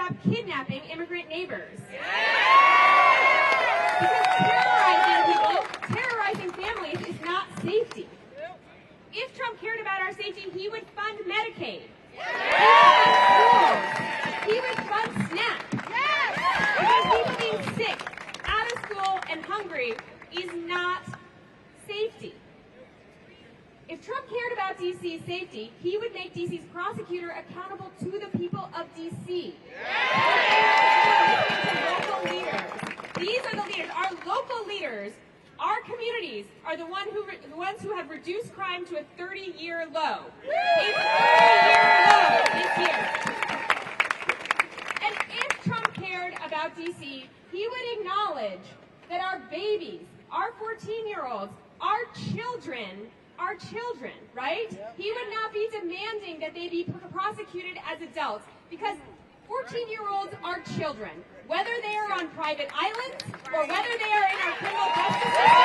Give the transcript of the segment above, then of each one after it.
stop kidnapping immigrant neighbors. Because terrorizing people, terrorizing families is not safety. If Trump cared about our safety, he would fund Medicaid. He would fund SNAP. Because people being sick, out of school, and hungry is not safety. If Trump cared about D.C.'s safety, he would make D.C.'s prosecutor accountable to the people of D.C. Local leaders. These are the leaders. Our local leaders, our communities, are the ones who have reduced crime to a 30-year low. A 30-year low this year. And if Trump cared about D.C., he would acknowledge that our babies, our 14-year-olds, our children, right? He would not be demanding that they be prosecuted as adults because 14-year-olds are children. Whether they are on private islands or whether they are in our criminal justice system,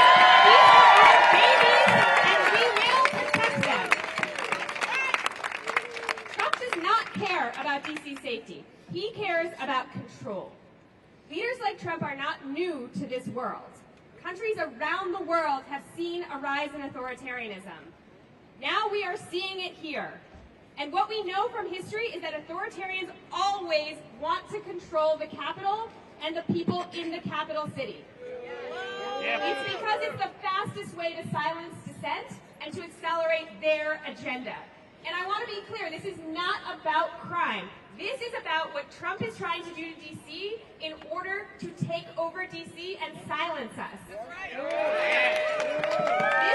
these are our babies and we will protect them. Trump does not care about D.C. safety. He cares about control. Leaders like Trump are not new to this world. Countries around the world have seen a rise in authoritarianism. Now we are seeing it here. And what we know from history is that authoritarians always want to control the capital and the people in the capital city. It's because it's the fastest way to silence dissent and to accelerate their agenda. And I want to be clear, this is not about crime. This is about what Trump is trying to do to D.C. in order to take over D.C. and silence us. This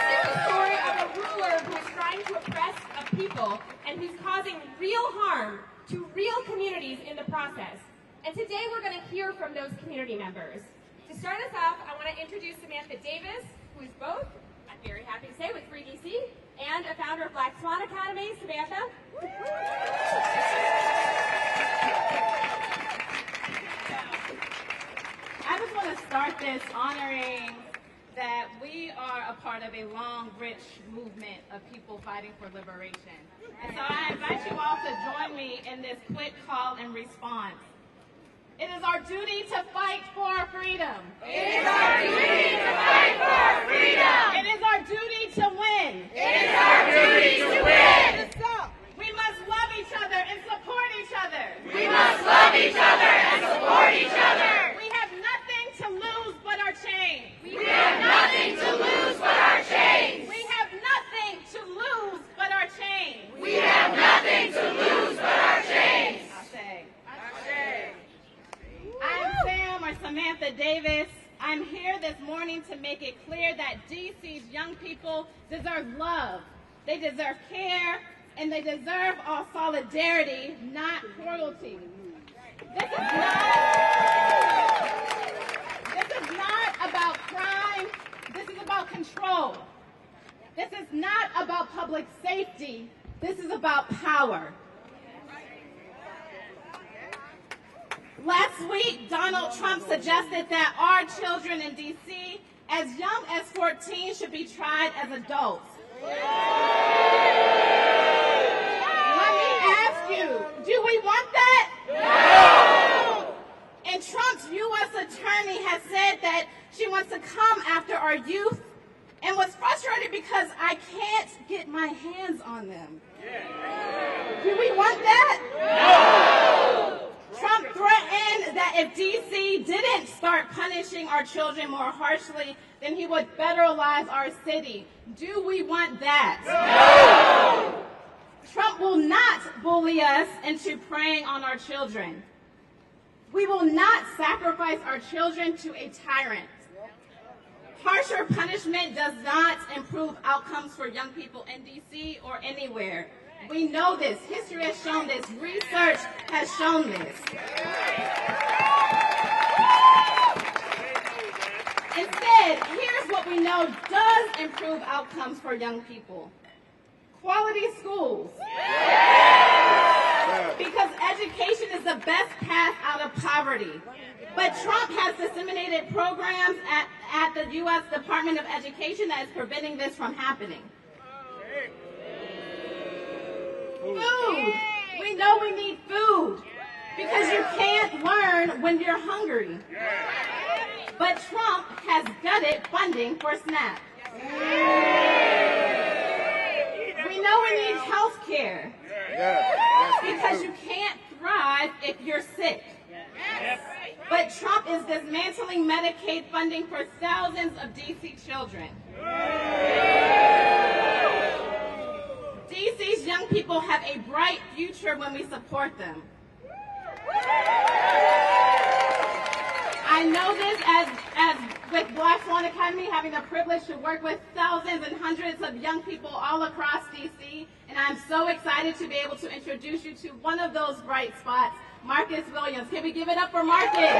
is the story of a ruler who is trying to oppress a people and who's causing real harm to real communities in the process. And today we're going to hear from those community members. To start us off, I want to introduce Samantha Davis, who is both, I'm very happy to say, with Free D.C. and a founder of Black Swan Academy. Samantha. I just want to start this honoring that we are a part of a long, rich movement of people fighting for liberation. And so I invite you all to join me in this quick call and response. It is our duty to fight for our freedom. It is our duty to fight for our freedom. It is our duty to win. It is our duty to win. We must love each other and support each other. We must love each other and support each other. We have nothing to lose but our chains. We have nothing to lose but our chains. We have nothing to lose but our chains. We have nothing to lose but our chains. I'm Sam or Samantha Davis. I'm here this morning to make it clear that DC's young people deserve love. They deserve care, and they deserve our solidarity, not cruelty. This is not about crime. This is about control. This is not about public safety. This is about power. Last week, Donald Trump suggested that our children in D.C. as young as 14 should be tried as adults. Let me ask you, do we want that? No! And Trump's U.S. attorney has said that she wants to come after our youth and was frustrated because I can't get my hands on them. Do we want that? No! Trump threatened that if D.C. didn't start punishing our children more harshly, then he would federalize our city. Do we want that? No! Trump will not bully us into preying on our children. We will not sacrifice our children to a tyrant. Harsher punishment does not improve outcomes for young people in D.C. or anywhere. We know this. History has shown this. Research has shown this. Instead, here's what we know does improve outcomes for young people. Quality schools. Because education is the best path out of poverty. But Trump has disseminated programs at the U.S. Department of Education that is preventing this from happening. Food. We know we need food. Because you can't learn when you're hungry. But Trump has gutted funding for SNAP. We know we need health care. Because you can't thrive if you're sick. But Trump is dismantling Medicaid funding for thousands of D.C. children. D.C.'s young people have a bright future when we support them. I know this as with Black Swan Academy, having the privilege to work with thousands and hundreds of young people all across D.C., and I'm so excited to be able to introduce you to one of those bright spots, Marcus Williams. Can we give it up for Marcus?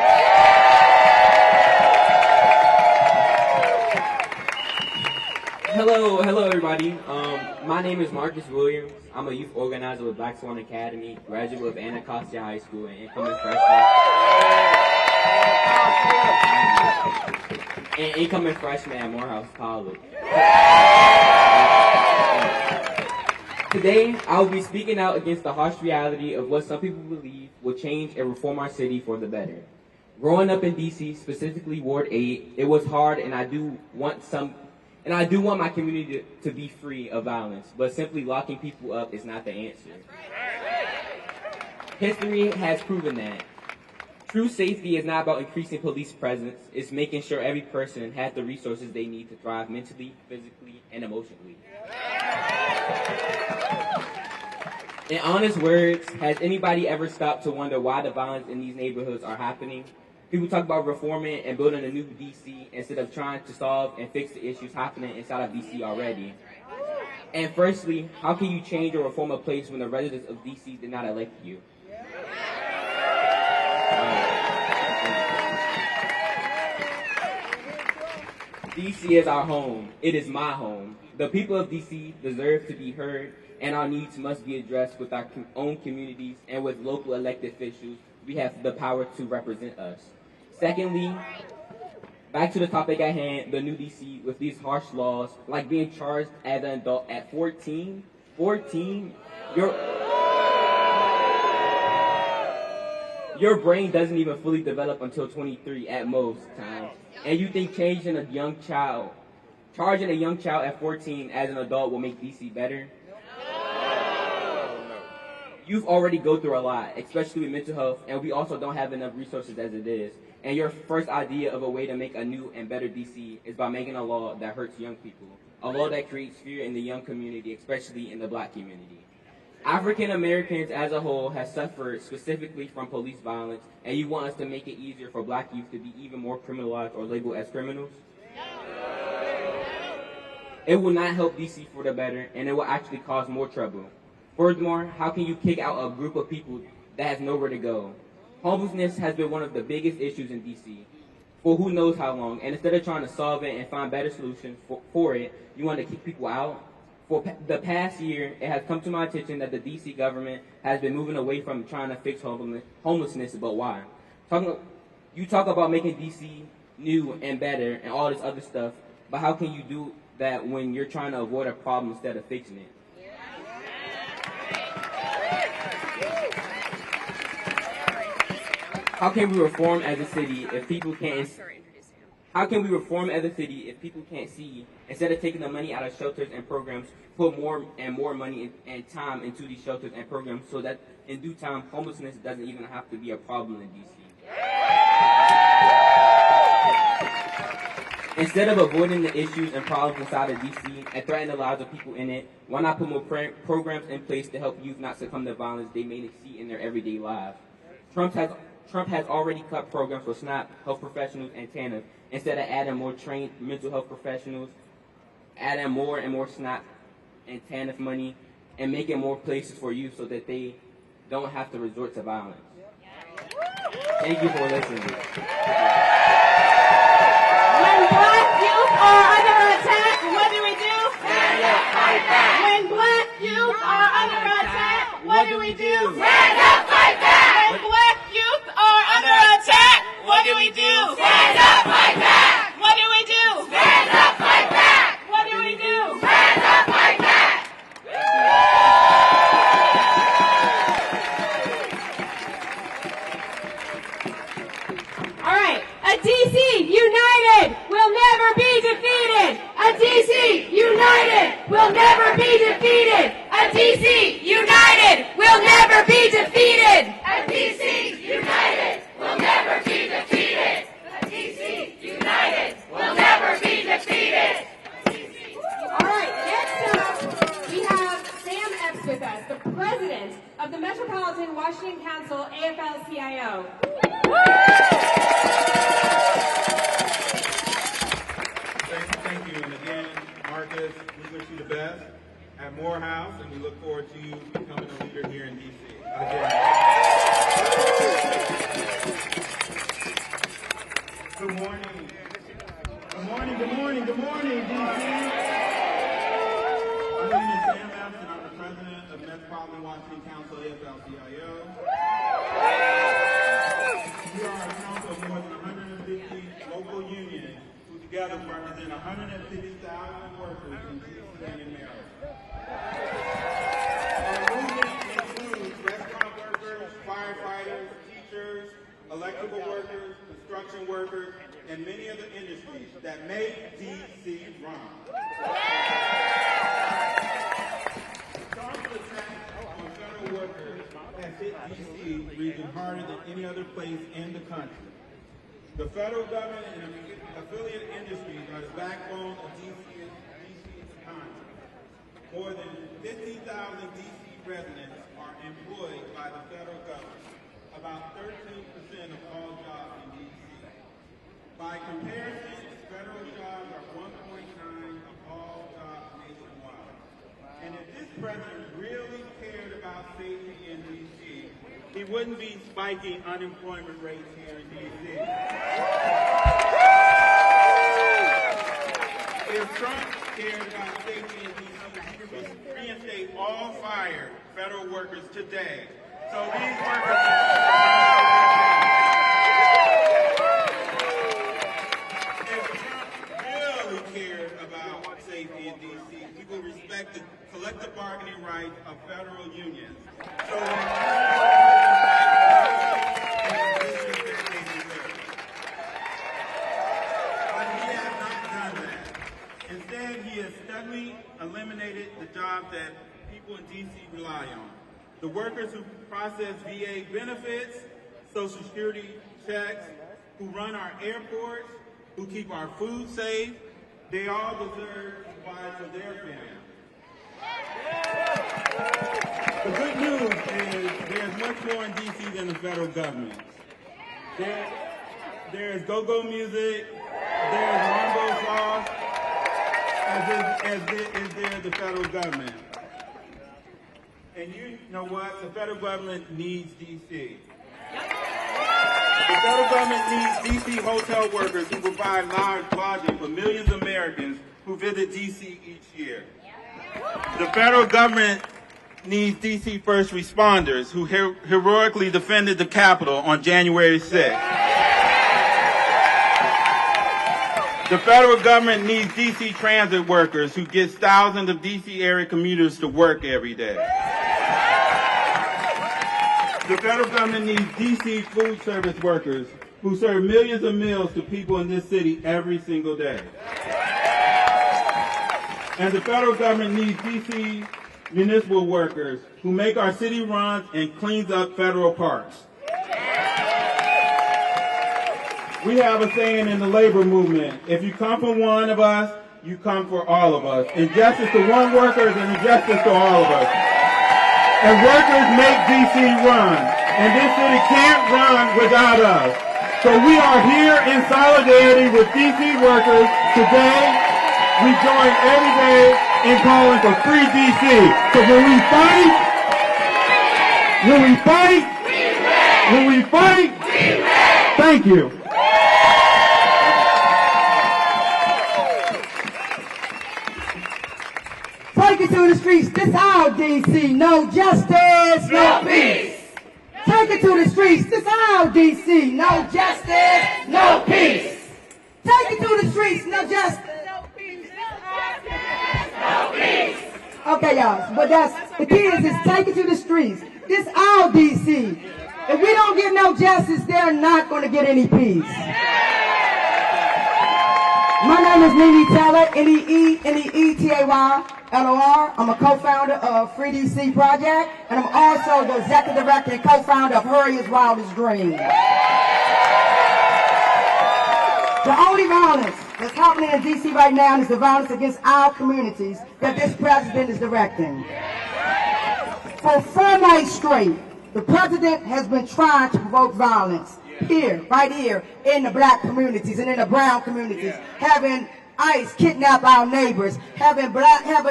Hello everybody. My name is Marcus Williams. I'm a youth organizer with Black Swan Academy, graduate of Anacostia High School, and incoming freshman at Morehouse College. Today, I will be speaking out against the harsh reality of what some people believe will change and reform our city for the better. Growing up in D.C., specifically Ward 8, it was hard, and I do want my community to be free of violence, but simply locking people up is not the answer. History has proven that. True safety is not about increasing police presence, it's making sure every person has the resources they need to thrive mentally, physically, and emotionally. In honest words, has anybody ever stopped to wonder why the violence in these neighborhoods are happening? People talk about reforming and building a new D.C. instead of trying to solve and fix the issues happening inside of D.C. already. And firstly, how can you change or reform a place when the residents of D.C. did not elect you? D.C. is our home. It is my home. The people of D.C. deserve to be heard, and our needs must be addressed with our own communities and with local elected officials. We have the power to represent us. Secondly, back to the topic at hand, the new D.C. with these harsh laws, like being charged as an adult at 14, your brain doesn't even fully develop until 23 at most times. And you think charging a young child at 14 as an adult will make D.C. better? Youth already go through a lot, especially with mental health, and we also don't have enough resources as it is. And your first idea of a way to make a new and better D.C. is by making a law that hurts young people, a law that creates fear in the young community, especially in the Black community. African Americans as a whole have suffered specifically from police violence, and you want us to make it easier for Black youth to be even more criminalized or labeled as criminals? It will not help D.C. for the better, and it will actually cause more trouble. Furthermore, how can you kick out a group of people that has nowhere to go? Homelessness has been one of the biggest issues in D.C. for who knows how long, and instead of trying to solve it and find better solutions for it, you want to kick people out? For the past year, it has come to my attention that the D.C. government has been moving away from trying to fix homelessness, but why? You talk about making D.C. new and better and all this other stuff, but how can you do that when you're trying to avoid a problem instead of fixing it? How can we reform as a city if people can't? How can we reform as a city if people can't see? Instead of taking the money out of shelters and programs, put more and more money and time into these shelters and programs, so that in due time, homelessness doesn't even have to be a problem in DC. Instead of avoiding the issues and problems inside of DC and threatening the lives of people in it, why not put more programs in place to help youth not succumb to violence they may see in their everyday lives? Trump has already cut programs for SNAP, health professionals, and TANF. Instead of adding more trained mental health professionals, adding more and more SNAP and TANF money, and making more places for youth so that they don't have to resort to violence. Thank you for listening. When Black youth are under attack, what do we do? Stand up, fight back. When Black youth are under attack, what do we do? Stand up, fight back. When Black youth are under attack, what do we do? Stand up, fight back. What do we do? Stand up, fight back. What do we do? Stand up, fight back. A DC united will never be defeated. A DC united will never be defeated. A DC united will never be defeated. A DC united will never be defeated. A DC united will never be defeated. All right, next up, we have Sam Epps with us, the president of the Metropolitan Washington Council AFL-CIO. Thank you, and again, Marcus, we wish you the best at Morehouse, and we look forward to you becoming a leader here in D.C. Good morning. Good morning, good morning, good morning, D.C. My name is Sam Epps, and I'm the president of Metropolitan Washington Council AFL-CIO. We are a council of more than 150 local unions who together represent 150,000 workers in D.C. and in Maryland. Our movement includes restaurant workers, firefighters, teachers, electrical workers, construction workers, and many other industries that make D.C. run. The harmful attack on federal workers has hit D.C. region harder than any other place in the country. The federal government and affiliate industries are the backbone of DC's economy. More than 50,000 D.C. residents are employed by the federal government, about 13% of all jobs in D.C. By comparison, federal jobs are 1.9 of all jobs nationwide. And if this president really cared about safety in D.C., he wouldn't be spiking unemployment rates here in D.C. If Trump cared about safety in D.C., he would reinstate all fired federal workers today. So these workers cared about safety in D.C., we will respect the collective bargaining rights of federal unions. So but he has not done that. Instead, he has steadily eliminated the jobs that people in D.C. rely on. The workers who process VA benefits, Social Security checks, who run our airports, who keep our food safe, they all deserve to provide for their families. The good news is there's much more in D.C. than the federal government. There's go-go music, there's mambo sauce, as is there the federal government. And you know what? The federal government needs D.C. The federal government needs D.C. hotel workers who provide lodging for millions of Americans who visit D.C. each year. The federal government needs D.C. first responders who heroically defended the Capitol on January 6th. The federal government needs D.C. transit workers who get thousands of D.C. area commuters to work every day. The federal government needs D.C. food service workers who serve millions of meals to people in this city every single day. And the federal government needs D.C. municipal workers who make our city runs and cleans up federal parks. We have a saying in the labor movement, if you come for one of us, you come for all of us. Injustice to one worker is an injustice to all of us. And workers make D.C. run, and this city can't run without us. So we are here in solidarity with D.C. workers today. We join every day in calling for free D.C. So when we fight, thank you. Take it to the streets, this our D.C. No justice, no peace. Take it to the streets, this our D.C. No justice, no peace. Take it to the streets, no justice, no peace. No peace. Okay, y'all, but that's, the key is take it to the streets. This our D.C. If we don't get no justice, they're not going to get any peace. My name is Nene Taylor, NeetetayLor. I'm a co-founder of Free DC Project, and I'm also the executive director and co-founder of Harriet's Wildest Dreams. The only violence that's happening in DC right now is the violence against our communities that this president is directing. For 4 nights straight, the president has been trying to provoke violence here, right here, in the black communities and in the brown communities, having ICE kidnap our neighbors, having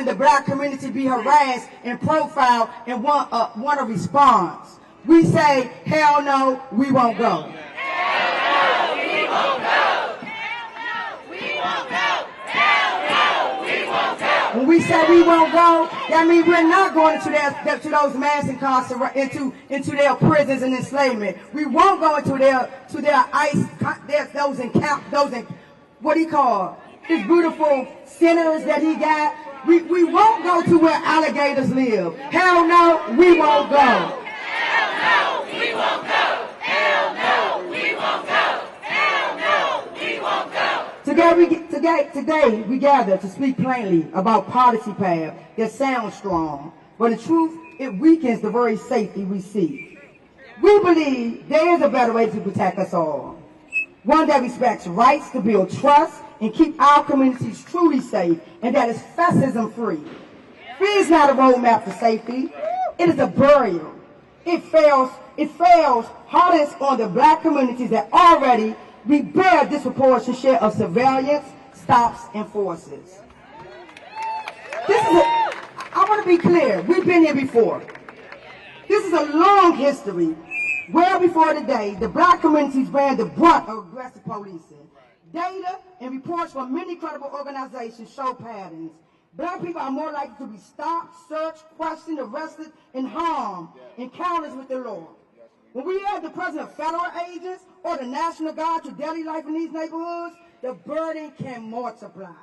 the black community be harassed and profiled and want a response. We say, hell no, we won't go. Hell no, we won't go. When we say we won't go, that means we're not going into those mass incarceration, into their prisons and enslavement. We won't go into their ICE, what he called, his beautiful centers that he got. We won't go to where alligators live. Hell no, we won't go. Hell no, we won't go. Hell no, we won't go. Hell no, we won't go. Today we gather to speak plainly about policy paths that sound strong, but in truth, it weakens the very safety we seek. We believe there is a better way to protect us all, one that respects rights to build trust and keep our communities truly safe, and that is fascism-free. Fear is not a roadmap to safety. It is a barrier. It fails hardest on the black communities that already we bear a disproportionate share of surveillance, stops, and forces. I want to be clear, we've been here before. This is a long history. Well before today, the black communities bear the brunt of aggressive policing. Data and reports from many credible organizations show patterns. Black people are more likely to be stopped, searched, questioned, arrested, and harmed, encounters with the law. When we add the presence of federal agents or the National Guard to daily life in these neighborhoods, the burden can multiply.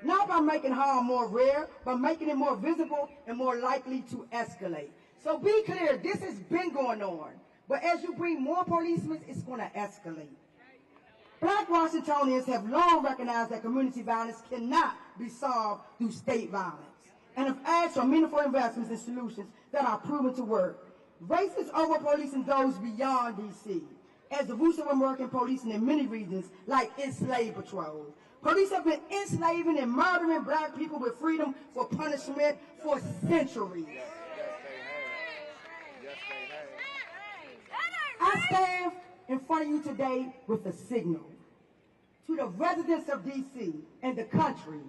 Not by making harm more rare, but making it more visible and more likely to escalate. So be clear, this has been going on. But as you bring more policemen, it's going to escalate. Black Washingtonians have long recognized that community violence cannot be solved through state violence, and have asked for meaningful investments and solutions that are proven to work. Racist over-policing goes beyond D.C., as the roots of American policing in many regions, like enslaved patrols. Police have been enslaving and murdering black people with freedom for punishment for centuries. I stand in front of you today with a signal to the residents of D.C. and the country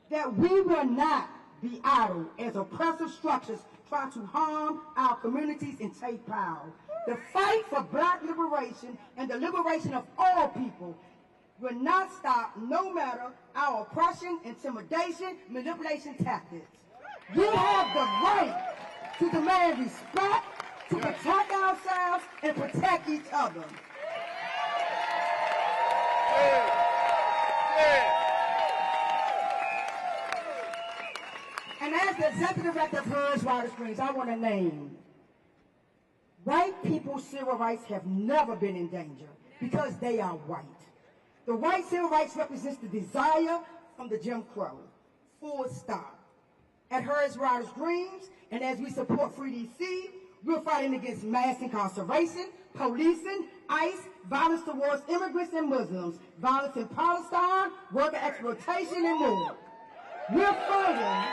that we will not be idle as oppressive structures try to harm our communities and take power. The fight for black liberation and the liberation of all people will not stop no matter our oppression, intimidation, manipulation tactics. We have the right to demand respect, to protect ourselves, and protect each other. And as the executive director of Harriet's Wildest Dreams, I want to name, white people's civil rights have never been in danger because they are white. The white civil rights represents the desire from the Jim Crow, full stop. At Harriet's Wildest Dreams, and as we support Free DC, we're fighting against mass incarceration, policing, ICE, violence towards immigrants and Muslims, violence in Palestine, worker exploitation, and more. We're fighting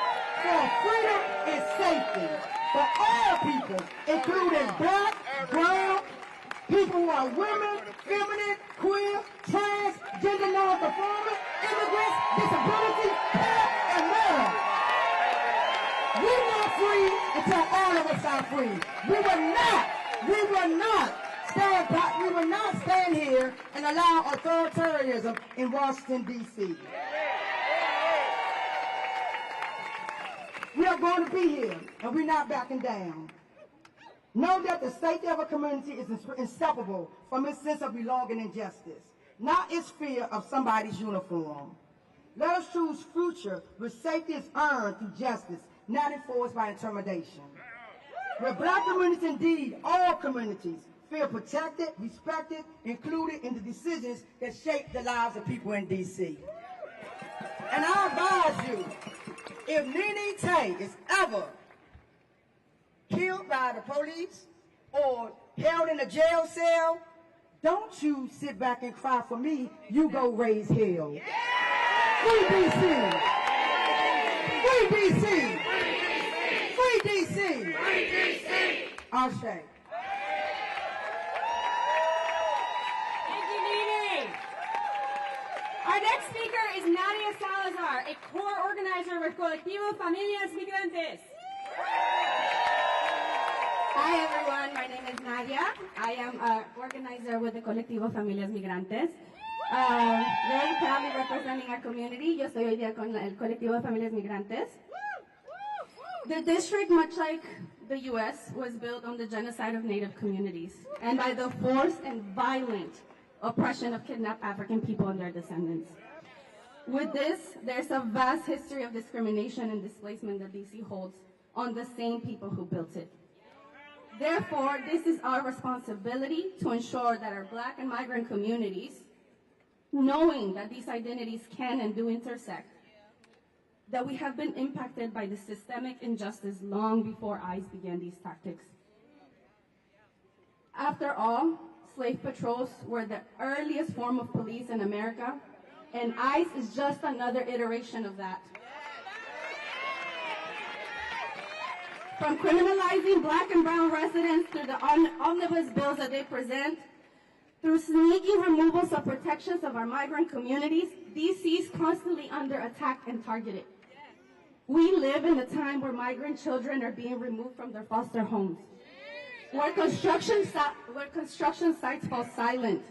for freedom and safety for all people, including black, brown, people who are women, feminine, queer, trans, gender non-conforming, immigrants, disability, poor, and more. We're not free until all of us are free. We will not stand here and allow authoritarianism in Washington, D.C. We are going to be here, and we're not backing down. Know that the safety of a community is inseparable from its sense of belonging and justice, not its fear of somebody's uniform. Let us choose future where safety is earned through justice, not enforced by intimidation. Where black communities, indeed all communities, feel protected, respected, included in the decisions that shape the lives of people in D.C. And I advise you, if Nene Tay is ever killed by the police or held in a jail cell, don't you sit back and cry for me. You go raise hell. Free DC! Free DC! Free DC! Free DC! Ashe. Thank you, Nene. Our next speaker is Nadia Salazar, a core organizer with Colectivo Familias Migrantes. Hi everyone, my name is Nadia. I am an organizer with the Colectivo Familias Migrantes. Very proudly representing our community. Yo estoy hoy día con el Colectivo de Familias Migrantes. The district, much like the U.S., was built on the genocide of Native communities and by the forced and violent oppression of kidnapped African people and their descendants. With this, there's a vast history of discrimination and displacement that DC holds on the same people who built it. Therefore, this is our responsibility to ensure that our Black and migrant communities, knowing that these identities can and do intersect, that we have been impacted by the systemic injustice long before ICE began these tactics. After all, slave patrols were the earliest form of police in America, and ICE is just another iteration of that. From criminalizing Black and brown residents through the omnibus bills that they present, through sneaky removals of protections of our migrant communities, DC is constantly under attack and targeted. We live in a time where migrant children are being removed from their foster homes, where construction sites fall silent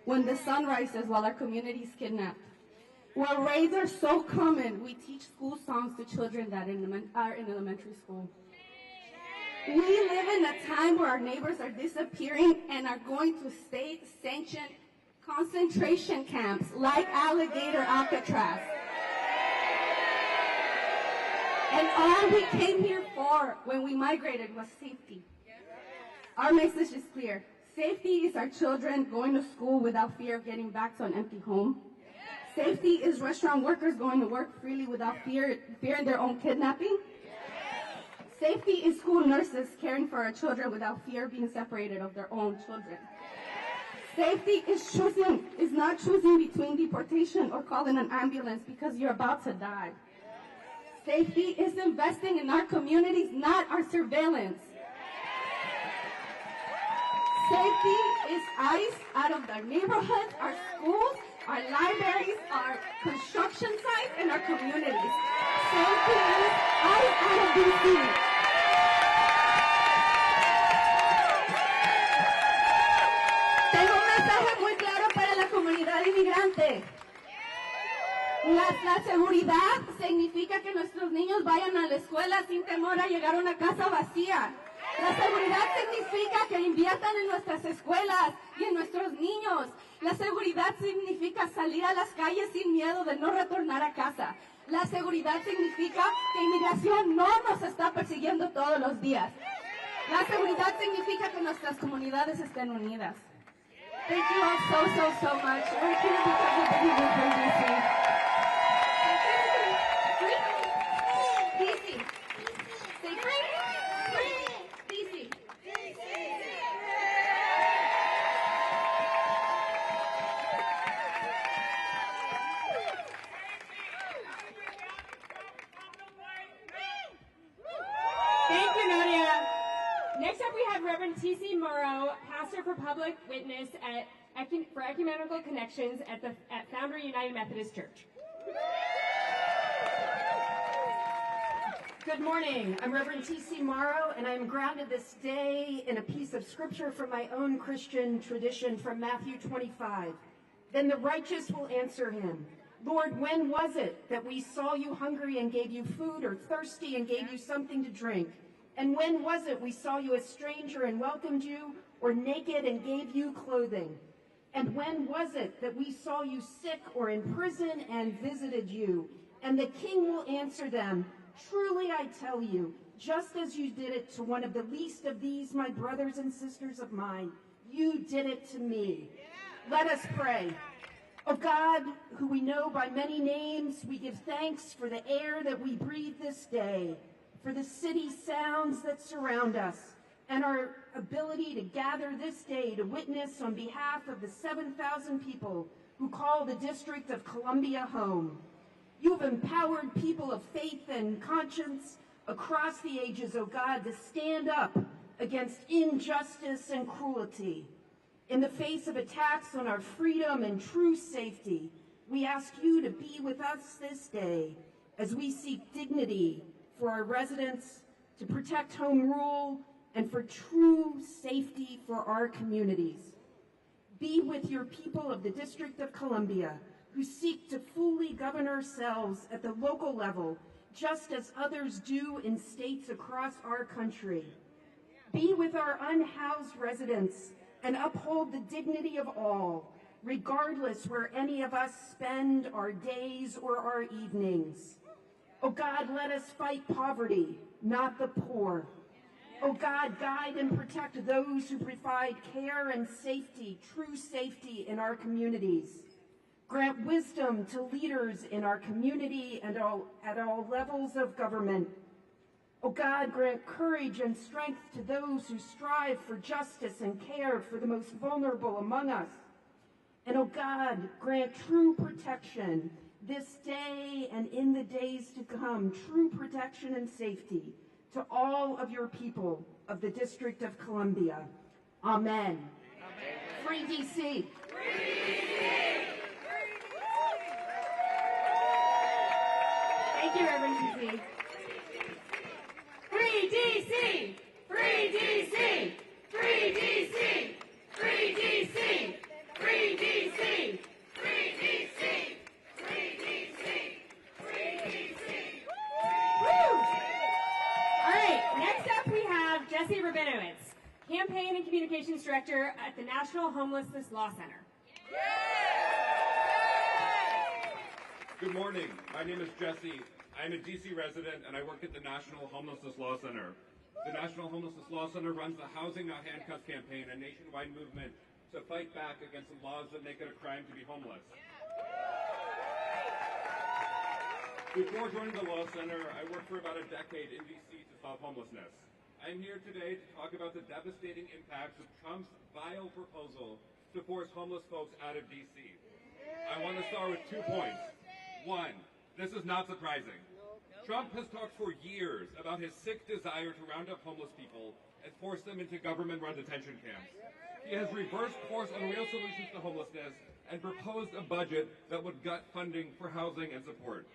when the sun rises while our community is kidnapped, where raids are so common we teach school songs to children that are in elementary school. We live in a time where our neighbors are disappearing and are going to state-sanctioned concentration camps like Alligator Alcatraz. And all we came here for when we migrated was safety. Our message is clear. Safety is our children going to school without fear of getting back to an empty home. Safety is restaurant workers going to work freely without fearing their own kidnapping. Safety is school nurses caring for our children without fear of being separated of their own children. Safety is not choosing between deportation or calling an ambulance because you're about to die. Safety is investing in our communities, not our surveillance. Safety is ICE out of their neighborhoods, our schools, our libraries, our construction sites, and our communities. Safety is ICE out of DC. Tengo un mensaje muy claro para la comunidad inmigrante. La seguridad significa que nuestros niños vayan a la escuela sin temor a llegar a una casa vacía. La seguridad significa que inviertan en nuestras escuelas y en nuestros niños. La seguridad significa salir a las calles sin miedo de no retornar a casa. La seguridad significa que inmigración no nos está persiguiendo todos los días. La seguridad significa que nuestras comunidades estén unidas. Thank you all so much. We're here because of the people from DC. Thank you, Nadia. Next up, we have Reverend T.C. Morrow, pastor for public witness for Ecumenical Connections at Founder United Methodist Church. Good morning. I'm Reverend T.C. Morrow, and I'm grounded this day in a piece of scripture from my own Christian tradition from Matthew 25. Then the righteous will answer him, Lord, when was it that we saw you hungry and gave you food, or thirsty and gave you something to drink? And when was it we saw you a stranger and welcomed you, or naked and gave you clothing? And when was it that we saw you sick or in prison and visited you? And the king will answer them, truly I tell you, just as you did it to one of the least of these, my brothers and sisters of mine, you did it to me. Let us pray. O God, who we know by many names, we give thanks for the air that we breathe this day, for the city sounds that surround us, and our ability to gather this day to witness on behalf of the 7,000 people who call the District of Columbia home. You have empowered people of faith and conscience across the ages, O God, to stand up against injustice and cruelty. In the face of attacks on our freedom and true safety, we ask you to be with us this day as we seek dignity for our residents, to protect home rule, and for true safety for our communities. Be with your people of the District of Columbia who seek to fully govern ourselves at the local level, just as others do in states across our country. Be with our unhoused residents and uphold the dignity of all, regardless where any of us spend our days or our evenings. Oh God, let us fight poverty, not the poor. Oh God, guide and protect those who provide care and safety, true safety in our communities. Grant wisdom to leaders in our community and at all levels of government. Oh God, grant courage and strength to those who strive for justice and care for the most vulnerable among us. And oh God, grant true protection this day and in the days to come, true protection and safety to all of your people of the District of Columbia. Amen. Amen. Free DC. Free DC. Thank you, Reverend DC. Free DC! Free DC! Free DC! Free DC! Free DC! Free DC! Free DC! Free DC! Woo! All right, next up we have Jesse Rabinowitz, Campaign and Communications Director at the National Homelessness Law Center. Good morning. My name is Jesse. I'm a DC resident and I work at the National Homelessness Law Center. The National Homelessness Law Center runs the Housing Not Handcuffs campaign, a nationwide movement to fight back against the laws that make it a crime to be homeless. Before joining the Law Center, I worked for about a decade in DC to solve homelessness. I'm here today to talk about the devastating impacts of Trump's vile proposal to force homeless folks out of DC. I want to start with 2 points. One, this is not surprising. Trump has talked for years about his sick desire to round up homeless people and force them into government-run detention camps. He has reversed course on real solutions to homelessness and proposed a budget that would gut funding for housing and support.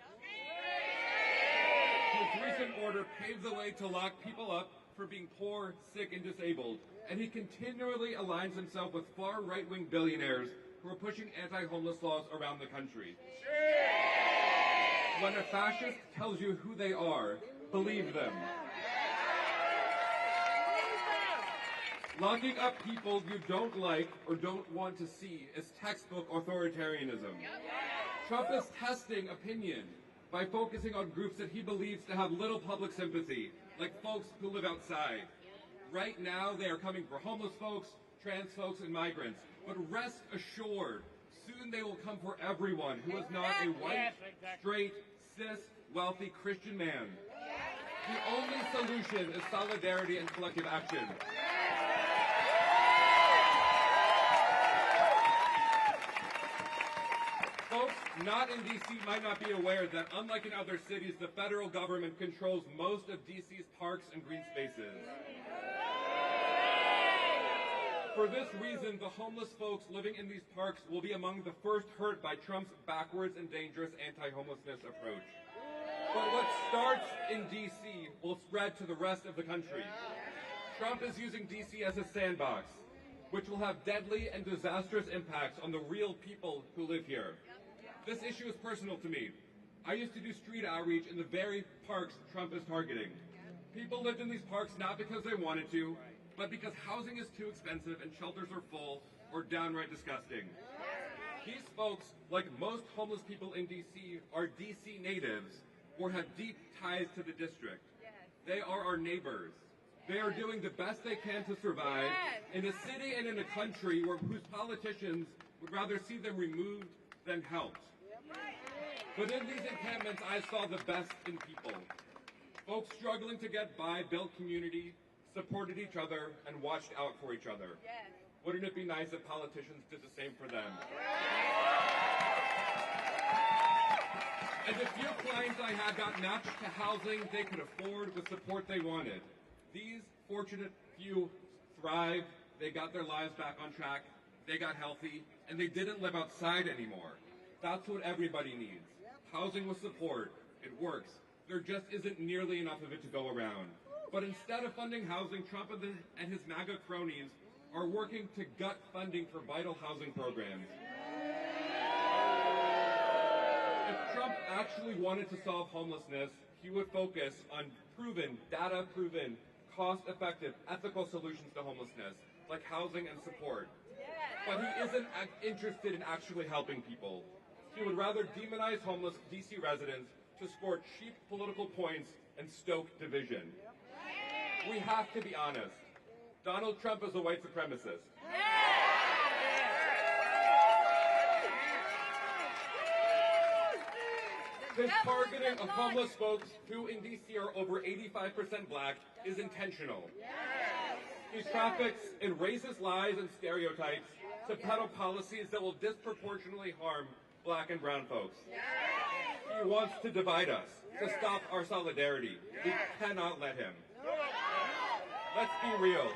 His recent order paves the way to lock people up for being poor, sick, and disabled, and he continually aligns himself with far right-wing billionaires who are pushing anti-homeless laws around the country. When a fascist tells you who they are, believe them. Locking up people you don't like or don't want to see is textbook authoritarianism. Trump is testing opinion by focusing on groups that he believes to have little public sympathy, like folks who live outside. Right now, they are coming for homeless folks, trans folks, and migrants. But rest assured, soon they will come for everyone who is not a white, straight, cis, wealthy Christian man. The only solution is solidarity and collective action. Folks not in DC might not be aware that unlike in other cities, the federal government controls most of DC's parks and green spaces. For this reason, the homeless folks living in these parks will be among the first hurt by Trump's backwards and dangerous anti-homelessness approach. But what starts in DC will spread to the rest of the country. Trump is using DC as a sandbox, which will have deadly and disastrous impacts on the real people who live here. This issue is personal to me. I used to do street outreach in the very parks Trump is targeting. People lived in these parks not because they wanted to, but because housing is too expensive and shelters are full or downright disgusting. These folks, like most homeless people in DC, are DC natives or have deep ties to the district. They are our neighbors. They are doing the best they can to survive in a city and in a country whose politicians would rather see them removed, than helped. But in these encampments, I saw the best in people. Folks struggling to get by built community, supported each other, and watched out for each other. Wouldn't it be nice if politicians did the same for them? And the few clients I had got matched to housing they could afford with support they wanted. These fortunate few thrived, they got their lives back on track, they got healthy, and they didn't live outside anymore. That's what everybody needs. Housing with support. It works. There just isn't nearly enough of it to go around. But instead of funding housing, Trump and his MAGA cronies are working to gut funding for vital housing programs. If Trump actually wanted to solve homelessness, he would focus on proven, data-proven, cost-effective, ethical solutions to homelessness, like housing and support. But he isn't interested in actually helping people. He would rather demonize homeless DC residents to score cheap political points and stoke division. We have to be honest. Donald Trump is a white supremacist. His targeting of homeless folks who in DC are over 85% black is intentional. He traffics in racist lies and stereotypes to peddle policies that will disproportionately harm black and brown folks. He wants to divide us, to stop our solidarity. We cannot let him. Let's be real.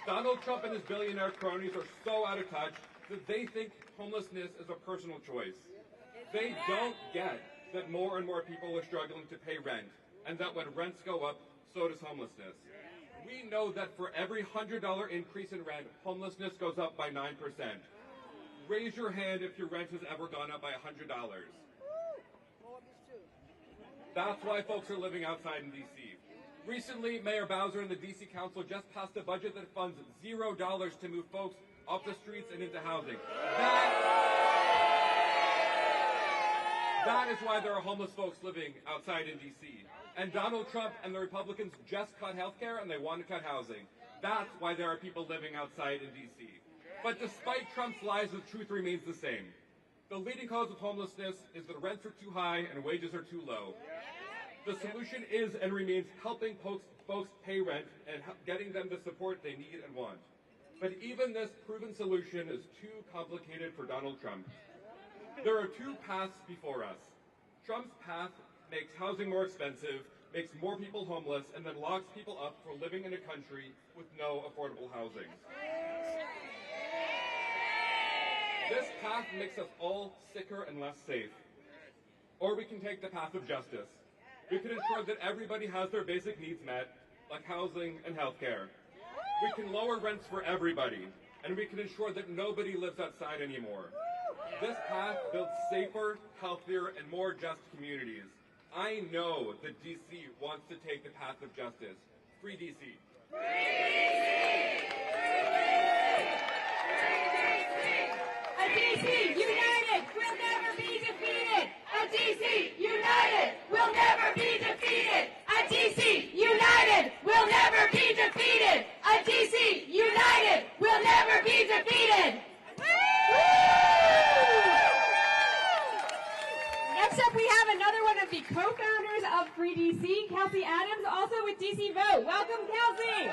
Donald Trump and his billionaire cronies are so out of touch that they think homelessness is a personal choice. They don't get that more and more people are struggling to pay rent, and that when rents go up, so does homelessness. We know that for every $100 increase in rent, homelessness goes up by 9%. Raise your hand if your rent has ever gone up by $100. That's why folks are living outside in D.C. Recently, Mayor Bowser and the D.C. Council just passed a budget that funds $0 to move folks off the streets and into housing. That is why there are homeless folks living outside in D.C. And Donald Trump and the Republicans just cut health care and they want to cut housing. That's why there are people living outside in D.C. But despite Trump's lies, the truth remains the same. The leading cause of homelessness is that rents are too high and wages are too low. The solution is and remains helping folks pay rent and getting them the support they need and want. But even this proven solution is too complicated for Donald Trump. There are two paths before us. Trump's path makes housing more expensive, makes more people homeless, and then locks people up for living in a country with no affordable housing. This path makes us all sicker and less safe. Or we can take the path of justice. We can ensure that everybody has their basic needs met, like housing and health care. We can lower rents for everybody, and we can ensure that nobody lives outside anymore. This path builds safer, healthier, and more just communities. I know that D.C. wants to take the path of justice. Free D.C. Free D.C. A D.C. united will never be defeated. A D.C. united will never be defeated. A D.C. united will never be defeated. A D.C. united will never be defeated. Next up, we have another one of the co-founders of Free DC, Kelsey Adams, also with DC Vote. Welcome, Kelsey.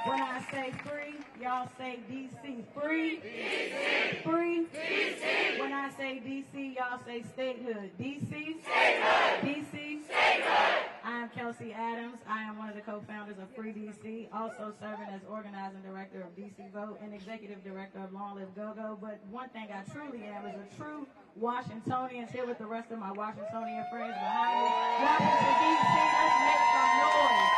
When I say free, y'all say DC. Free. DC. Free. DC. When I say DC, y'all say statehood. DC. Statehood. DC. Statehood. I am Kelsey Adams. I am one of the co-founders of Free DC, also serving as organizing director of DC Vote and executive director of Long Live Go-Go. But one thing I truly am is a true Washingtonian, here with the rest of my Washingtonian friends behind me. Washington, DC, let's make some noise.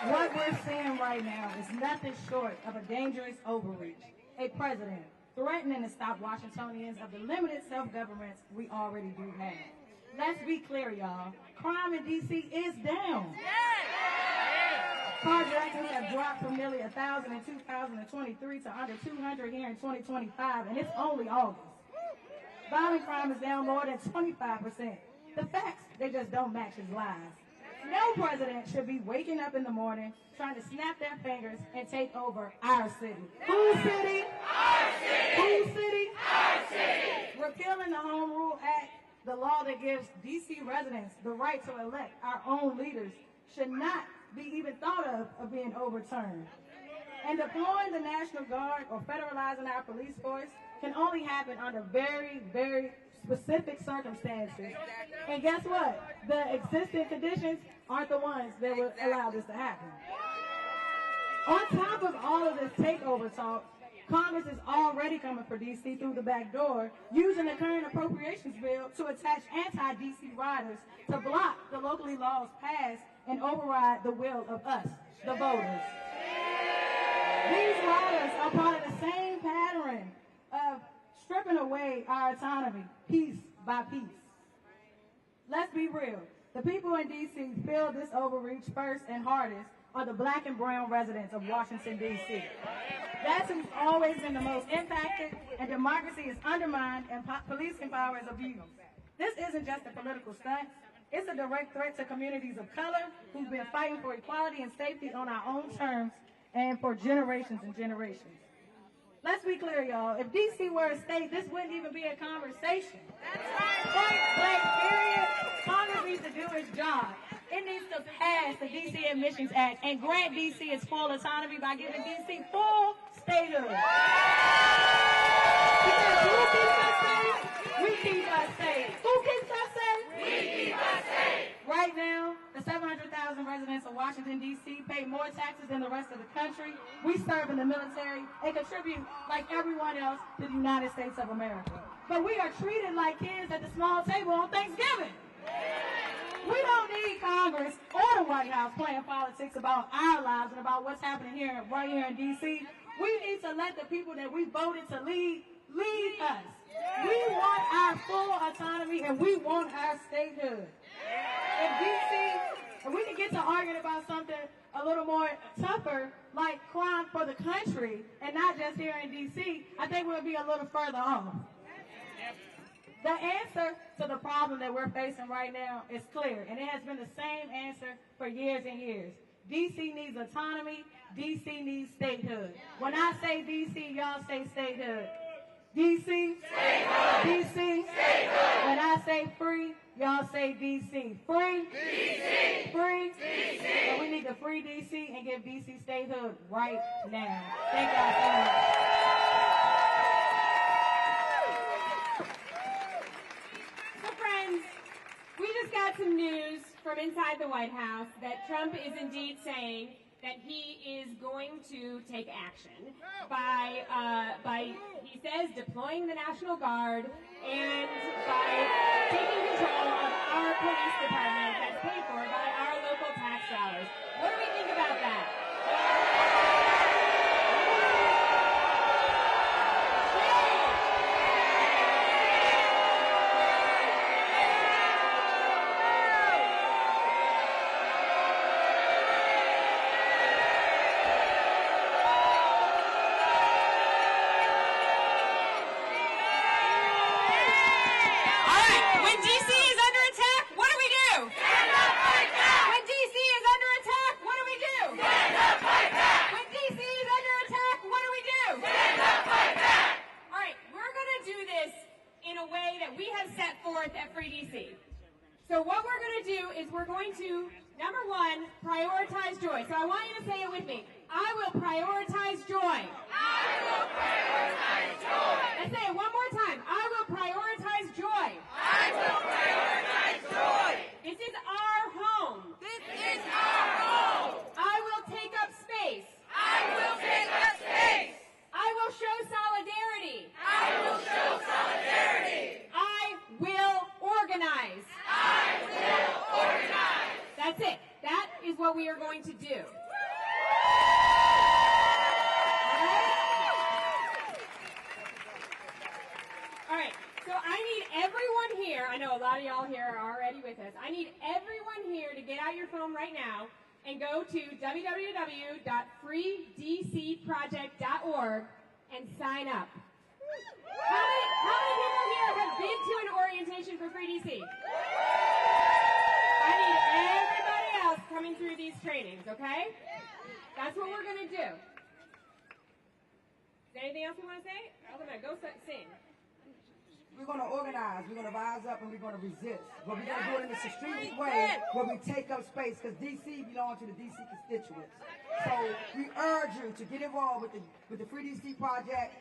What we're seeing right now is nothing short of a dangerous overreach. A president threatening to stop Washingtonians of the limited self-governments we already do have. Let's be clear, y'all. Crime in D.C. is down. Carjackings have dropped from nearly 1,000 in 2023 to under 200 here in 2025, and it's only August. Violent crime is down more than 25%. The facts, they just don't match his lies. No president should be waking up in the morning trying to snap their fingers and take over our city. Whose city? Our city! Whose city? Our city! Repealing the Home Rule Act, the law that gives D.C. residents the right to elect our own leaders, should not be even thought of being overturned. And deploying the National Guard or federalizing our police force can only happen under very, very specific circumstances. And guess what? The existing conditions aren't the ones that would allow this to happen. On top of all of this takeover talk, Congress is already coming for D.C. through the back door, using the current appropriations bill to attach anti-D.C. riders to block the locally laws passed and override the will of us, the voters. These riders are part of the same pattern of stripping away our autonomy, piece by piece. Let's be real. The people in D.C. feel this overreach first and hardest are the black and brown residents of Washington, D.C. That's who's always been the most impacted, and democracy is undermined and policing power is abused. This isn't just a political stunt. It's a direct threat to communities of color who've been fighting for equality and safety on our own terms and for generations and generations. Let's be clear, y'all. If D.C. were a state, this wouldn't even be a conversation. That's right. Point blank, period. Congress needs to do its job. It needs to pass the D.C. Admissions Act and grant D.C. its full autonomy by giving D.C. full statehood. Because who keeps us safe? We keep us safe. Who keeps us safe? We keep us safe! Right now, the 700,000 residents of Washington, D.C. pay more taxes than the rest of the country. We serve in the military and contribute like everyone else to the United States of America. But we are treated like kids at the small table on Thanksgiving. We don't need Congress or the White House playing politics about our lives and about what's happening here, right here in D.C. We need to let the people that we voted to lead us. We want our full autonomy and we want our statehood. In D.C., if we can get to arguing about something a little more tougher, like crime for the country, and not just here in D.C., I think we'll be a little further off. The answer to the problem that we're facing right now is clear, and it has been the same answer for years and years. D.C. needs autonomy. D.C. needs statehood. When I say D.C., y'all say statehood. D.C. Statehood. D.C. Statehood. When I say free, y'all say D.C. Free. D.C. Free. D.C. So we need to free D.C. and give D.C. statehood right now. Thank y'all so much. We just got some news from inside the White House that Trump is indeed saying that he is going to take action by he says, deploying the National Guard and by taking control of our police department that's paid for by our local tax dollars. What do we think about that? So what we're going to do is we're going to, number one, prioritize joy. So I want you to say it with me. I will prioritize joy. I will prioritize joy. Let's say it one more time. I will prioritize joy. I will prioritize joy. This is our home. This is our home. I will take up space. I will take up space. I will show solidarity. I will show solidarity. I will organize. I will organize. That's it. That is what we are going to do. All right. So I need everyone here. I know a lot of y'all here are already with us. I need everyone here to get out your phone right now and go to www.freedcproject.org and sign up. How many people here have been to an orientation for Free DC? I need everybody coming through these trainings, okay? That's what we're going to do. Is there anything else you want to say? I'm going to go sing. We're going to organize, we're going to rise up, and we're going to resist. But we're going to do it in a strategic way where we take up space, because D.C. belongs to the D.C. constituents. So we urge you to get involved with the Free D.C. Project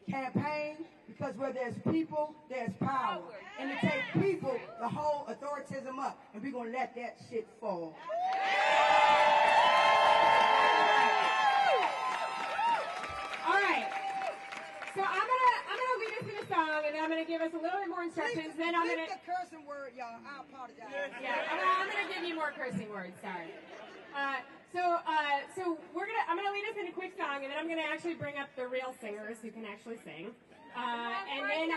campaign, because where there's people, there's power. And to take people, the whole authoritism up, and we're going to let that shit fall. All right. So I'm gonna lead us in a song, and I'm gonna give us a little bit more instructions. Then I'm gonna the cursing word, y'all. I apologize. Yeah, I'm gonna give you more cursing words. Sorry. So I'm gonna lead us in a quick song, and then I'm gonna actually bring up the real singers who can actually sing. And then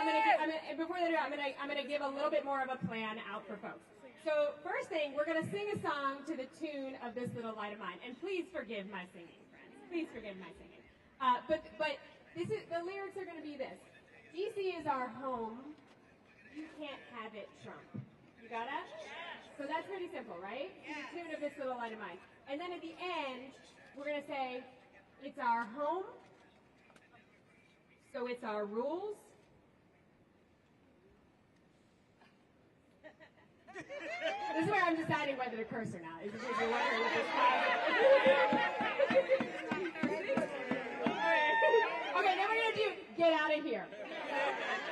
before they do, I'm gonna give a little bit more of a plan out for folks. So first thing, we're gonna sing a song to the tune of This Little Light of Mine, and please forgive my singing, friends. Please forgive my singing. But the lyrics are gonna be this: DC is our home. You can't have it, Trump. You got it? So that's pretty simple, right? To the tune of This Little Light of Mine. And then at the end, we're going to say, it's our home, so it's our rules. This is where I'm deciding whether to curse or not. Is it because you're wondering what this Okay, then we're going to do get out of here.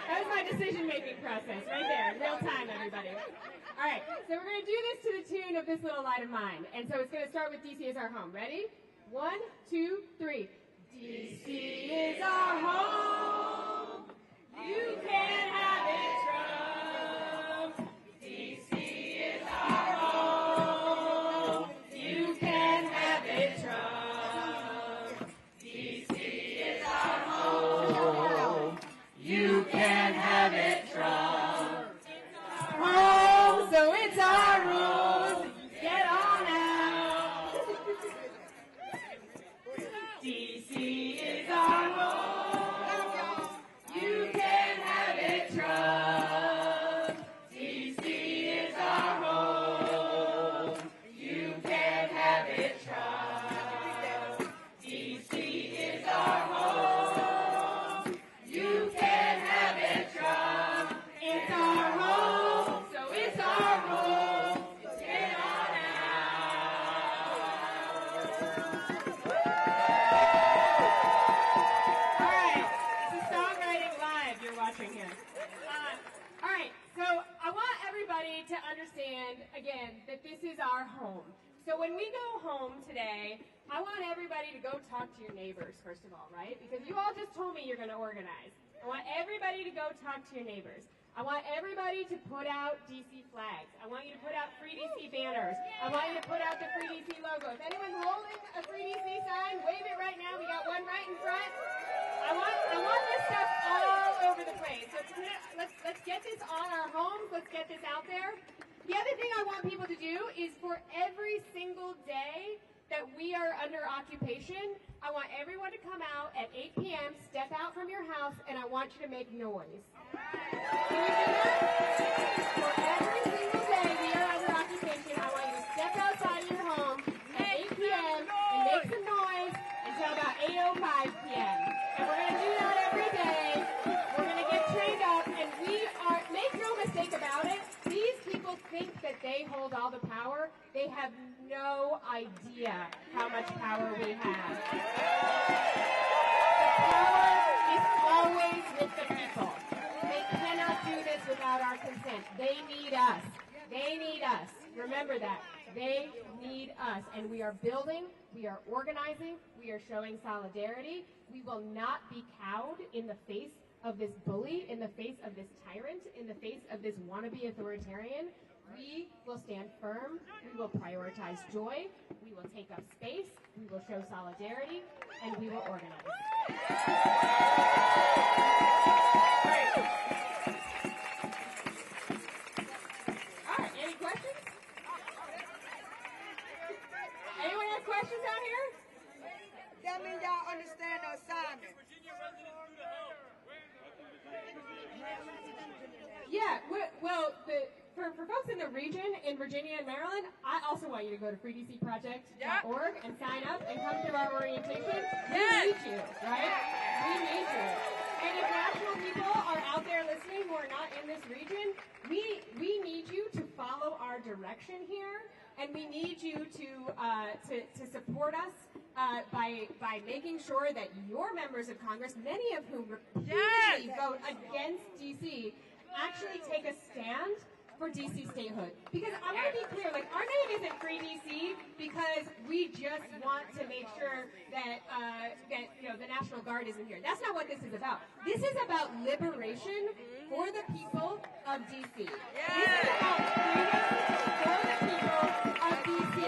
That was my decision-making process right there, in real time, everybody. All right, so we're going to do this to the tune of This Little Light of Mine. And so it's going to start with DC is our home. Ready? 1, 2, 3. DC is our home. You can't have it, Trump. DC is our home. You can't have it, Trump. DC is our home. You can't have it, Trump. Home, so it's our rules. Get on out. DC is our home. You can't have it, Trump. DC is our home. You can't have it, Trump. DC is our home. You can't have it, Trump. It's our home, so it's our rules. Get on out. All right, this is Songwriting Live you're watching here. All right, so I want everybody to understand, again, that this is our home. So when we go home today, I want everybody to go talk to your neighbors, first of all, right? Because you all just told me you're going to organize. I want everybody to go talk to your neighbors. I want everybody to put out DC flags. I want you to put out Free DC banners. I want you to put out the Free DC logo. If anyone's holding a Free DC sign, wave it right now. We got one right in front. I want this stuff all over the place. So let's get this on our homes. Let's get this out there. The other thing I want people to do is for every single day that we are under occupation, I want everyone to come out at 8 p.m., step out from your house, and I want you to make noise. Can you do that? For every single day we are under occupation, I want you to step outside of your home at 8 p.m. and make some noise until about 8:05 p.m. And we're going to do that every day. We're going to get trained up, and make no mistake about it, these people think that they hold all the power. They have no idea how much power we have. The power is always with the people. They cannot do this without our consent. They need us. They need us. Remember that. They need us. And we are building, we are organizing, we are showing solidarity. We will not be cowed in the face of this bully, in the face of this tyrant, in the face of this wannabe authoritarian. We will stand firm, we will prioritize joy, we will take up space, we will show solidarity, and we will organize. All right, any questions? Anyone have questions out here? That means y'all understand the assignment. Yeah, well, for folks in the region, in Virginia and Maryland, I also want you to go to freedcproject.org and sign up and come to our orientation. We need you, right? We need you. And if national people are out there listening who are not in this region, we need you to follow our direction here, and we need you to support us by making sure that your members of Congress, many of whom repeatedly vote against DC, actually take a stand for DC statehood. Because I want to be clear, like, our name isn't Free DC because we just want to make sure that the National Guard isn't here. That's not what this is about. This is about liberation for the people of DC. This is about freedom for the people of DC.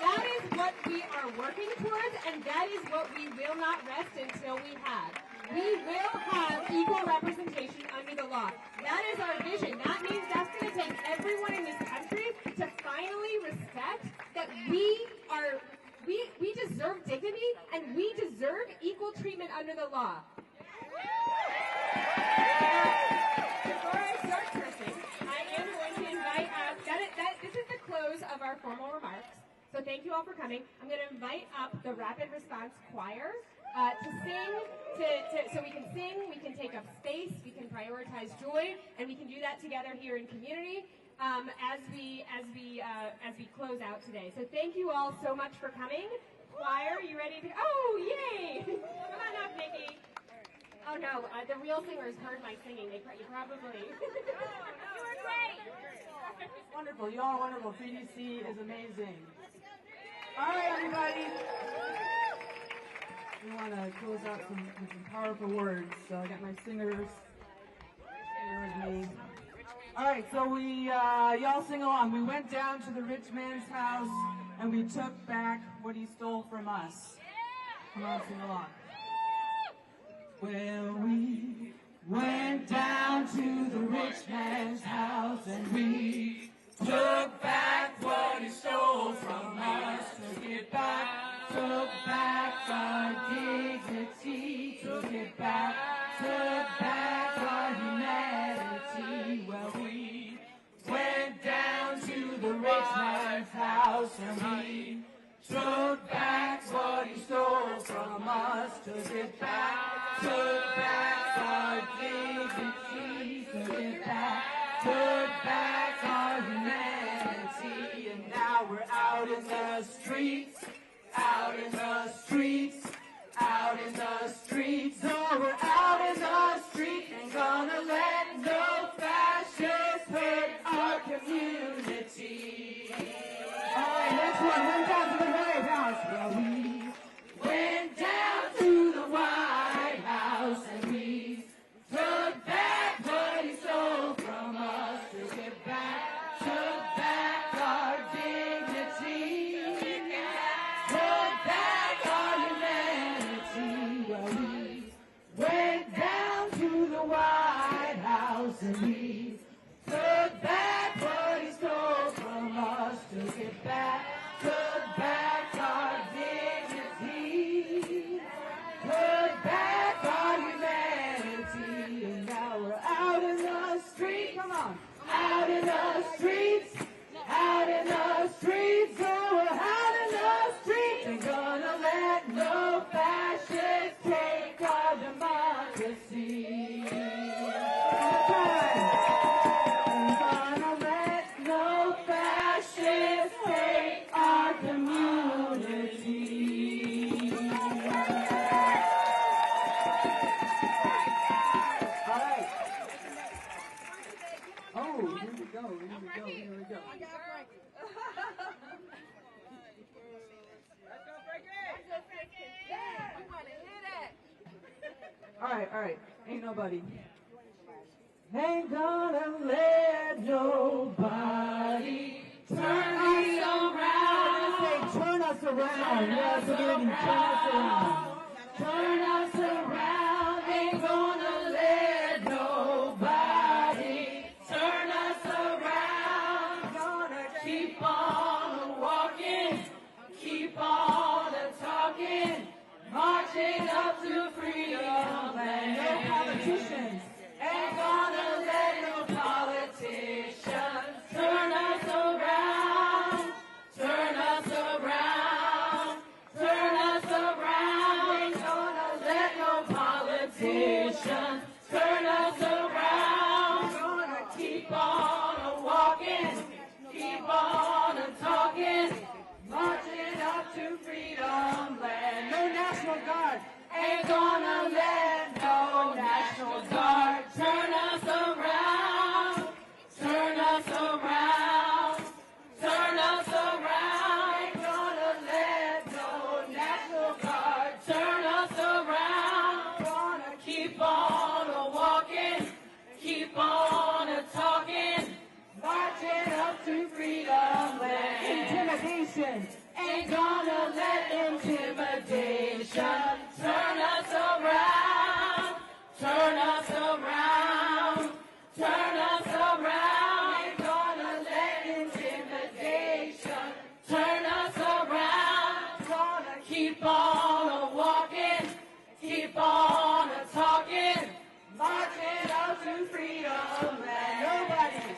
That is what we are working towards, and that is what we will not rest until we have. We will have equal representation under the law. That is our vision. That means that's going to take everyone in this country to finally respect that we deserve dignity and we deserve equal treatment under the law. Before I start cursing, I am going to invite this is the close of our formal remarks. So thank you all for coming. I'm going to invite up the Rapid Response Choir to sing, so we can sing, we can take up space, we can prioritize joy, and we can do that together here in community as we close out today. So thank you all so much for coming. Choir, you ready to? Oh, yay! Come on up, Nikki. Oh no, the real singers heard my singing. You probably. You were great. Wonderful. You all are wonderful. CDC is amazing. All right, everybody. We want to close out with some powerful words. So I got my singers here with me. All right, so y'all sing along. We went down to the rich man's house and we took back what he stole from us. Come on, sing along. Well, we went down to the rich man's house and we took back what he stole from us. Took it back, took back our dignity, took it back our humanity. Well, we went down to the rich man's house and we took back what he stole from us. Took it back our dignity, took it back our humanity. And now we're out in the streets, out in the streets, out in the streets. Oh, we're out in the streets, ain't gonna let no fascists hurt our community. All right, next one, went down to the White House. Well, we went down to the White House and we took back what he stole from us. Took it back our dignity, took back our humanity. Well, we went down to the White House and we took back what he stole from us. Took it back our dignity, took back our humanity. And now we're out in the streets, come on, out in the streets, out in the streets. Oh, we're out in the streets, ain't gonna let no fascists take our democracy. Ain't gonna let no fascists take our community. All right. Oh, here we go. All right. Ain't nobody. Ain't gonna let nobody turn us around. Say, turn us around. Yes, again, turn us around. Turn us around. Ain't gonna let nobody turn us around. Gonna keep on walking, keep on talking, marching up to freedom land. No politicians. Ain't gonna let no politicians National Guard. Ain't gonna let no National Guard turn us around, turn us around, turn us around. Ain't gonna let no National Guard turn us around. Gonna keep on walking, keep on talking, marching up to freedom land. Intimidation. Ain't gonna let intimidation turn us around, turn us around, turn us around. Ain't gonna let intimidation turn us around. Gonna keep on walking, keep on talking, marching up to freedom land. Nobody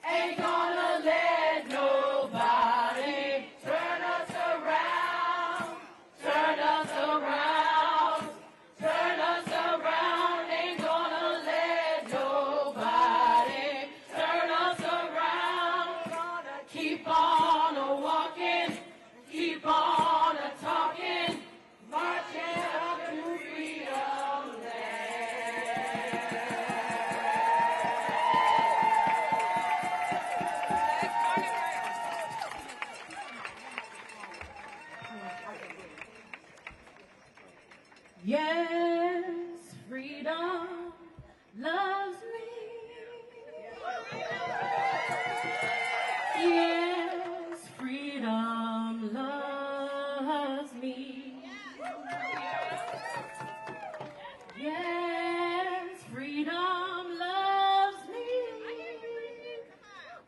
ain't gonna let nobody turn us around, turn us around, turn us around. Ain't gonna let nobody turn us around. Gonna keep on walking, keep on talking, marching up to freedom Yes, freedom loves me. Yes, freedom loves me. Yes, freedom loves me.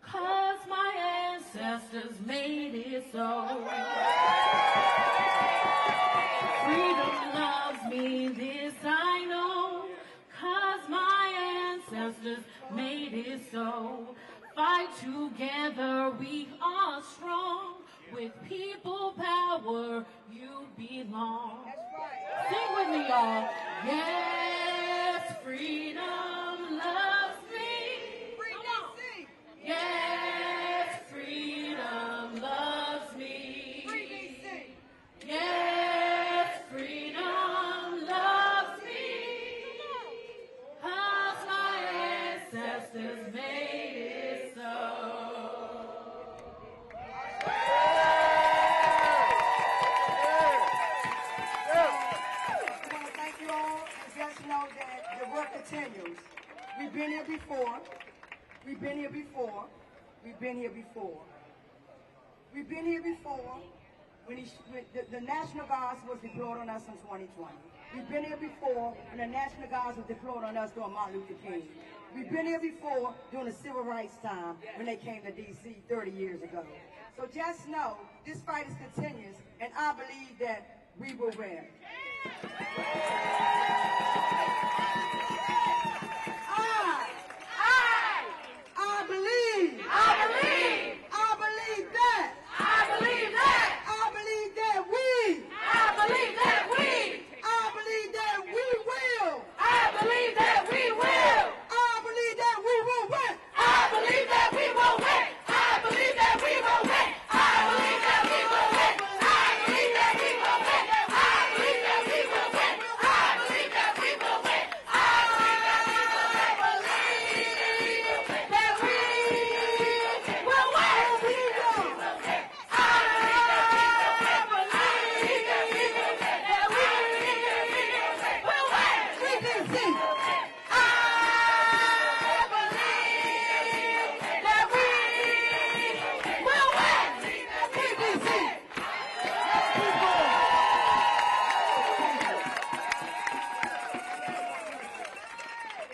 'Cause my ancestors made it so. Freedom loves me, this I know, 'cause my ancestors made it so. Fight together, we are strong. With people power, you belong. Sing with me, y'all. Yes, freedom loves me. Yes, freedom loves me. Yes, freedom loves me. 'Cause my ancestors made it so. I want to thank you all and just know that the work continues. We've been here before. We've been here before. We've been here before. We've been here before when the National Guards was deployed on us in 2020. We've been here before when the National Guards was deployed on us during Martin Luther King. We've been here before during the civil rights time when they came to D.C. 30 years ago. So just know this fight is continuous, and I believe that we will win. I believe that. I believe that we will. I believe that we will win. I believe that we will win. I believe that we will win. I believe that we will win. I believe that we will win. I believe that we will win. I believe that we will win. I believe that we will win. I believe that we will win. We will. I believe that we will win. I believe that we will win. That we will win. We can see.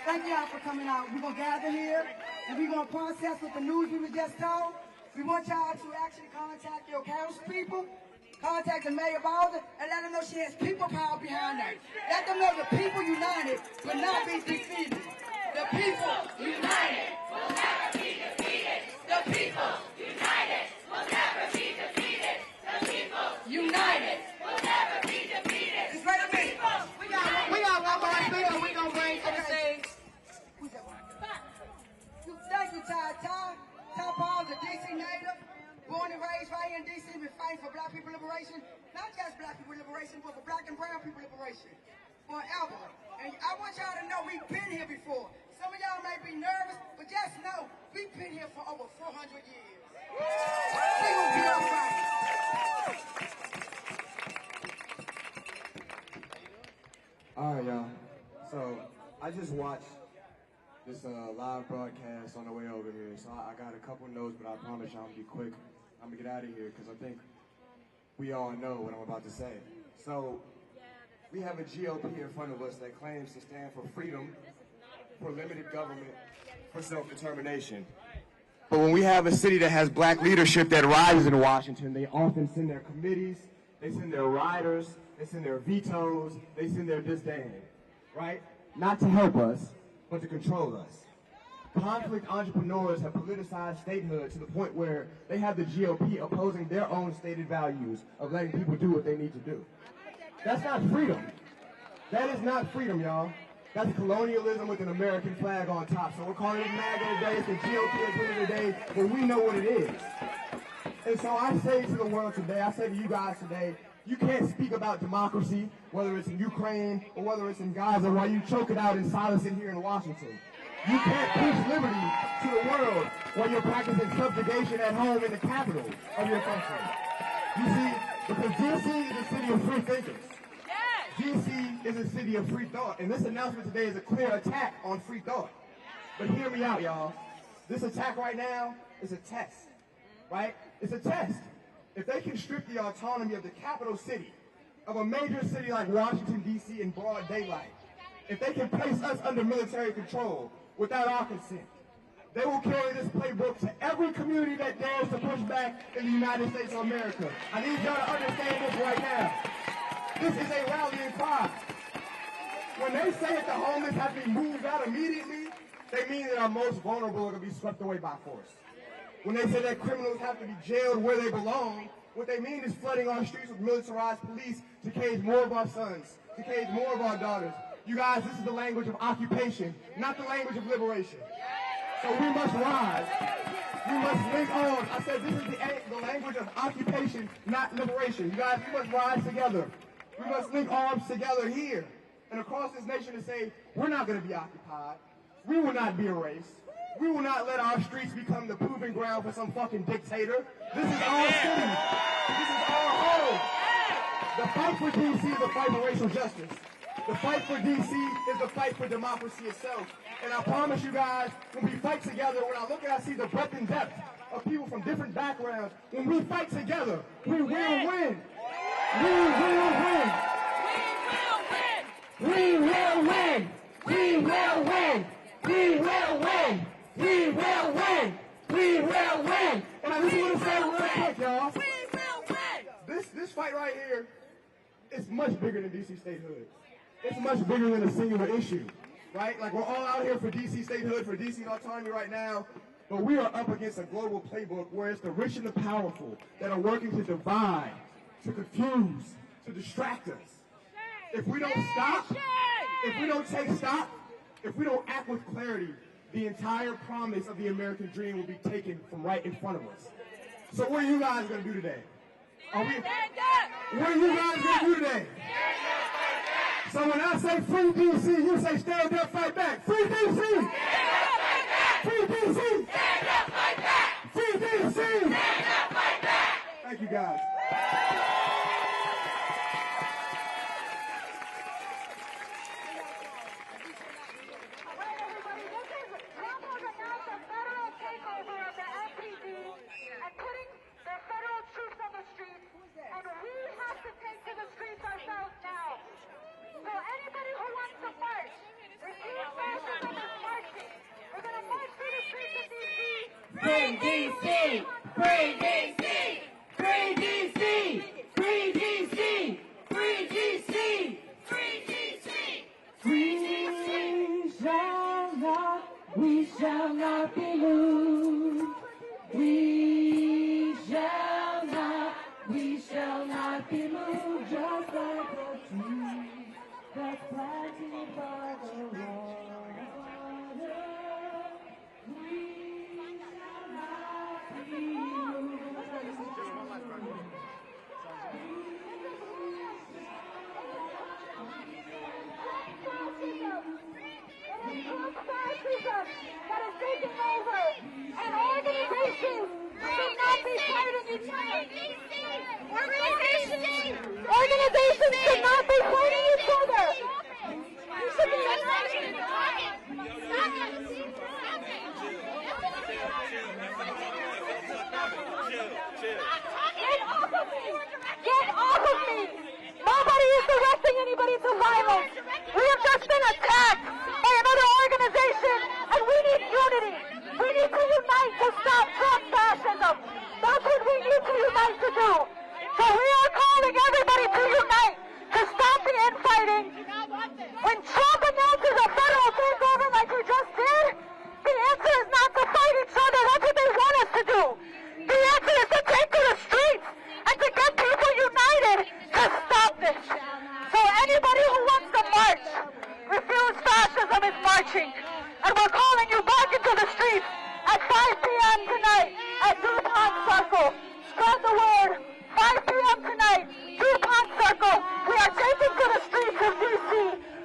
Thank y'all for coming out. We're going to gather here, and we're going to process with the news we were just told. We want y'all to actually contact your council people, contact the Mayor Bowser, and let them know she has people power behind her. Let them know the people united will not be defeated. The people United will never be defeated. The people united will never be defeated. The people united will never be defeated. Just wait a minute. We got one more speaker we're going to bring to the stage. Thank you, Ty. Ty Paul's a D.C. native, born and raised right here in D.C. Been fighting for black people liberation. Not just black people liberation. liberation, but for black and brown people liberation. Forever. And I want y'all to know we've been here before. Some of y'all may be nervous, but just know we've been here for over 400 years. We gonna be all right. All right, y'all. So I just watched this live broadcast on the way over here. So I got a couple notes, but I promise y'all I'm gonna be quick. I'm gonna get out of here because I think we all know what I'm about to say. So we have a GOP in front of us that claims to stand for freedom, for limited government, for self-determination. But when we have a city that has black leadership that rises in Washington, they often send their committees, they send their riders, they send their vetoes, they send their disdain, right? Not to help us, but to control us. Conflict entrepreneurs have politicized statehood to the point where they have the GOP opposing their own stated values of letting people do what they need to do. That's not freedom. That is not freedom, y'all. That's colonialism with an American flag on top. So we're calling it MAGA today, it's the GOP agenda today, but we know what it is. And so I say to the world today, I say to you guys today, you can't speak about democracy, whether it's in Ukraine or whether it's in Gaza, while you choke it out and silence it here in Washington. You can't preach liberty to the world while you're practicing subjugation at home in the capital of your country. You see, because DC is a city of free thinkers. DC is a city of free thought, and this announcement today is a clear attack on free thought. But hear me out, y'all. This attack right now is a test, right? It's a test. If they can strip the autonomy of the capital city, of a major city like Washington, D.C. in broad daylight, if they can place us under military control without our consent, they will carry this playbook to every community that dares to push back in the United States of America. I need y'all to understand this right now. This is a rallying cry. When they say that the homeless have to be moved out immediately, they mean that our most vulnerable are going to be swept away by force. When they say that criminals have to be jailed where they belong, what they mean is flooding our streets with militarized police to cage more of our sons, to cage more of our daughters. You guys, this is the language of occupation, not the language of liberation. So we must rise. We must link arms. I said this is the language of occupation, not liberation. You guys, we must rise together. We must link arms together here and across this nation to say, we're not going to be occupied. We will not be erased. We will not let our streets become the proving ground for some fucking dictator. This is our city. This is our home. The fight for D.C. is a fight for racial justice. The fight for D.C. is the fight for democracy itself. And I promise you guys, when we fight together, when I look and I see the breadth and depth of people from different backgrounds, when we fight together, we will win. We will win. We will win. We will win. We will win. We will win. We will win. And I just want to say real quick, y'all. We will win. This fight right here is much bigger than DC statehood. It's much bigger than a singular issue, right? Like, we're all out here for DC statehood, for DC autonomy right now, but we are up against a global playbook where it's the rich and the powerful that are working to divide, to confuse, to distract us. If we don't stop, if we don't take stock, if we don't act with clarity, the entire promise of the American dream will be taken from right in front of us. So what are you guys going to do today? What are you guys going to do today? So when I say free DC, you say stand up, fight back. Free DC! Stand up, fight back! Free DC! Stand up, fight back! Free DC! Stand up, fight back! Thank you guys. Free DC! Free DC! Free DC! Free DC! Free DC! Free DC! We shall not be moved. We shall not be moved. Just like a tree that's planted by the water. organizations should not be fighting each other. You should be Get off of me! Nobody is directing anybody to violence. We have just been attacked by another organization, and we need unity. We need to unite to stop Trump fascism. That's what we need to unite to do. So we are calling everybody to unite, to stop the infighting. When Trump announces a federal takeover like we just did, the answer is not to fight each other. That's what they want us to do. The answer is to take to the streets and to get people united to stop this. So anybody who wants to march, refuse fascism is marching. And we're calling you back into the streets at 5 p.m. tonight at DuPont Circle. Spread the word. 5 p.m. tonight, DuPont Circle. We are taking to the streets of D.C.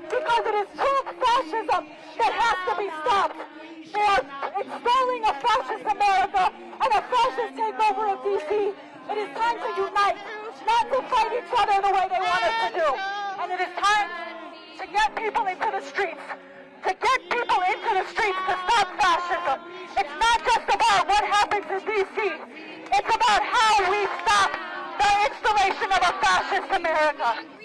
because it is Trump fascism that has to be stopped. They are installing a fascist America and a fascist takeover of D.C. It is time to unite, not to fight each other the way they want us to do. And it is time to get people into the streets, to get people into the streets to stop fascism. It's not just about what happens in D.C. It's about how we stop the installation of a fascist America.